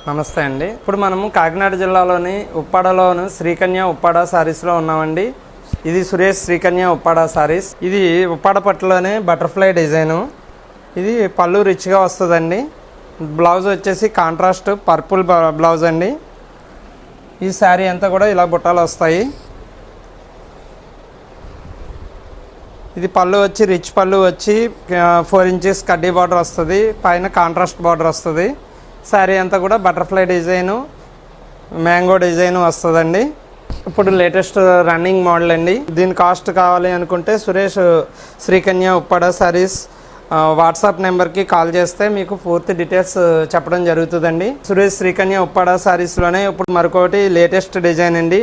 నమస్తే అండి. ఇప్పుడు మనము కాకినాడ జిల్లాలోని ఉప్పాడలోని శ్రీకన్య ఉప్పాడ సారీస్లో ఉన్నామండి. ఇది సురేష్ శ్రీకన్య ఉప్పాడ సారీస్. ఇది ఉప్పాడ పట్టులోనే బటర్ఫ్లై డిజైను. ఇది పళ్ళు రిచ్గా వస్తుందండి. బ్లౌజ్ వచ్చేసి కాంట్రాస్ట్ పర్పుల్ బ్లౌజ్ అండి. ఈ శారీ అంతా కూడా ఇలా బుట్టాలు వస్తాయి. ఇది పళ్ళు వచ్చి రిచ్ పళ్ళు వచ్చి 4 ఇంచెస్ కడ్డీ బార్డర్ వస్తుంది. పైన కాంట్రాస్ట్ బార్డర్ వస్తుంది. శారీ అంతా కూడా బటర్ఫ్లై డిజైను మ్యాంగో డిజైను వస్తుందండి. ఇప్పుడు లేటెస్ట్ రన్నింగ్ మోడల్ అండి. దీని కాస్ట్ కావాలి అనుకుంటే సురేష్ శ్రీకన్య ఉప్పాడ సారీస్ వాట్సాప్ నెంబర్కి కాల్ చేస్తే మీకు పూర్తి డీటెయిల్స్ చెప్పడం జరుగుతుందండి. సురేష్ శ్రీకన్య ఉప్పాడ సారీస్లోనే ఇప్పుడు మరొకటి లేటెస్ట్ డిజైన్ అండి.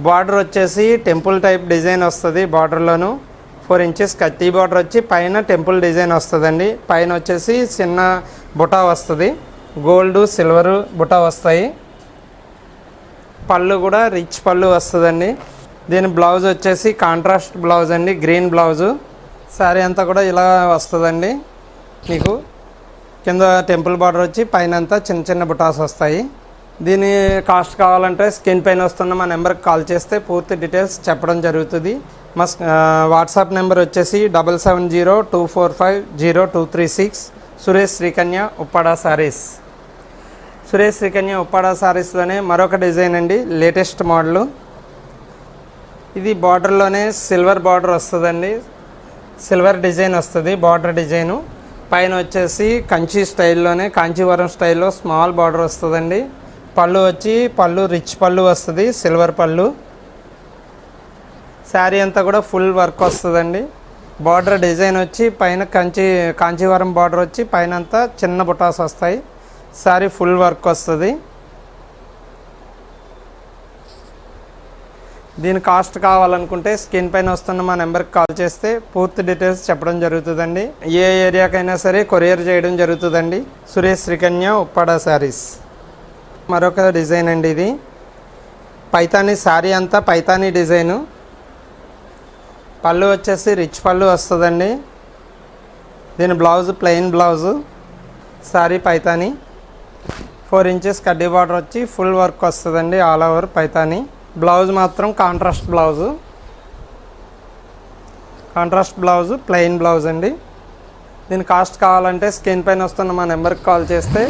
బార్డర్ వచ్చేసి టెంపుల్ టైప్ డిజైన్ వస్తుంది. బార్డర్లోను 4 ఇంచెస్ కత్తి బార్డర్ వచ్చి పైన టెంపుల్ డిజైన్ వస్తుందండి. పైన వచ్చేసి చిన్న బుటా వస్తుంది. గోల్డ్ సిల్వర్ బుటా వస్తాయి. పళ్ళు కూడా రిచ్ పళ్ళు వస్తుందండి. దీని బ్లౌజ్ వచ్చేసి కాంట్రాస్ట్ బ్లౌజ్ అండి, గ్రీన్ బ్లౌజు. శారీ అంతా కూడా ఇలా వస్తుందండి. మీకు కింద టెంపుల్ బార్డర్ వచ్చి పైన అంతా చిన్న చిన్న బుటాస్ వస్తాయి. దీని కాస్ట్ కావాలంటే స్క్రీన్ పైన వస్తున్న మా నెంబర్కి కాల్ చేస్తే పూర్తి డీటెయిల్స్ చెప్పడం జరుగుతుంది. మా వాట్సాప్ నెంబర్ వచ్చేసి 7702450236. సురేష్ శ్రీకన్య ఉప్పాడ సారీస్. సురేష్ శ్రీకన్య ఉప్పాడ సారీస్లోనే మరొక డిజైన్ అండి, లేటెస్ట్ మోడలు. ఇది బార్డర్లోనే సిల్వర్ బార్డర్ వస్తుందండి. సిల్వర్ డిజైన్ వస్తుంది బార్డర్ డిజైను. పైన వచ్చేసి కంచి స్టైల్లోనే కాంచీవరం స్టైల్లో స్మాల్ బార్డర్ వస్తుందండి. పళ్ళు వచ్చి రిచ్ పళ్ళు వస్తుంది, సిల్వర్ పళ్ళు. శారీ అంతా కూడా ఫుల్ వర్క్ వస్తుందండి. బార్డర్ డిజైన్ వచ్చి పైన కాంచీవరం బార్డర్ వచ్చి పైన అంతా చిన్న బుటాస్ వస్తాయి. శారీ ఫుల్ వర్క్ వస్తుంది. దీని కాస్ట్ కావాలనుకుంటే స్క్రీన్ పైన వస్తున్న మా నెంబర్కి కాల్ చేస్తే పూర్తి డీటెయిల్స్ చెప్పడం జరుగుతుందండి. ఏ ఏరియాకైనా సరే కొరియర్ చేయడం జరుగుతుందండి. సురేష్ శ్రీకన్య ఉప్పాడ శారీస్. మరొక డిజైన్ అండి. ఇది పైతానీ శారీ అంతా పైతానీ డిజైను. పళ్ళు వచ్చేసి రిచ్ పళ్ళు వస్తుందండి. దీని blouse plain blouse. Sari Paithani 4 inches కడ్డీ బార్డర్ వచ్చి ఫుల్ వర్క్ వస్తుందండి. All over Paithani. బ్లౌజ్ మాత్రం కాంట్రాస్ట్ బ్లౌజు ప్లెయిన్ బ్లౌజ్ అండి. దీని కాస్ట్ కావాలంటే స్క్రీన్ పైన వస్తున్న మా నెంబర్కి కాల్ చేస్తే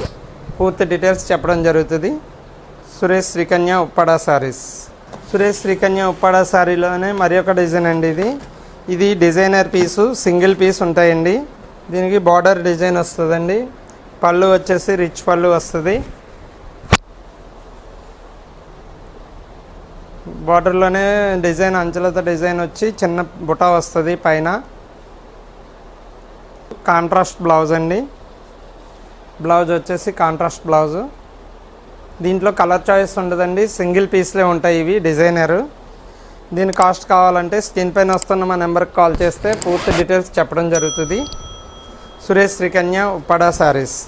పూర్తి డీటెయిల్స్ చెప్పడం జరుగుతుంది. సురేష్ శ్రీకన్య ఉప్పాడ సారీస్. సురేష్ శ్రీకన్య ఉప్పాడ సారీలోనే మరి ఒక డిజైన్ అండి. ఇది డిజైనర్ పీసు, సింగిల్ పీస్ ఉంటాయండి. దీనికి బార్డర్ డిజైన్ వస్తుందండి. పళ్ళు వచ్చేసి రిచ్ పళ్ళు వస్తుంది. బార్డర్లోనే డిజైన్ అంచులతో డిజైన్ వచ్చి చిన్న బుటా వస్తుంది పైన. కాంట్రాస్ట్ బ్లౌజ్ అండి. బ్లౌజ్ వచ్చేసి కాంట్రాస్ట్ బ్లౌజు. దీంట్లో కలర్ చాయిస్ ఉండదండి, సింగిల్ పీస్లే ఉంటాయి ఇవి డిజైనరు. దీని కాస్ట్ కావాలంటే స్క్రీన్ పైన వస్తున్న మా నెంబర్కి కాల్ చేస్తే పూర్తి డీటెయిల్స్ చెప్పడం జరుగుతుంది. సురేష్ శ్రీకన్య ఉప్పాడ సారీస్.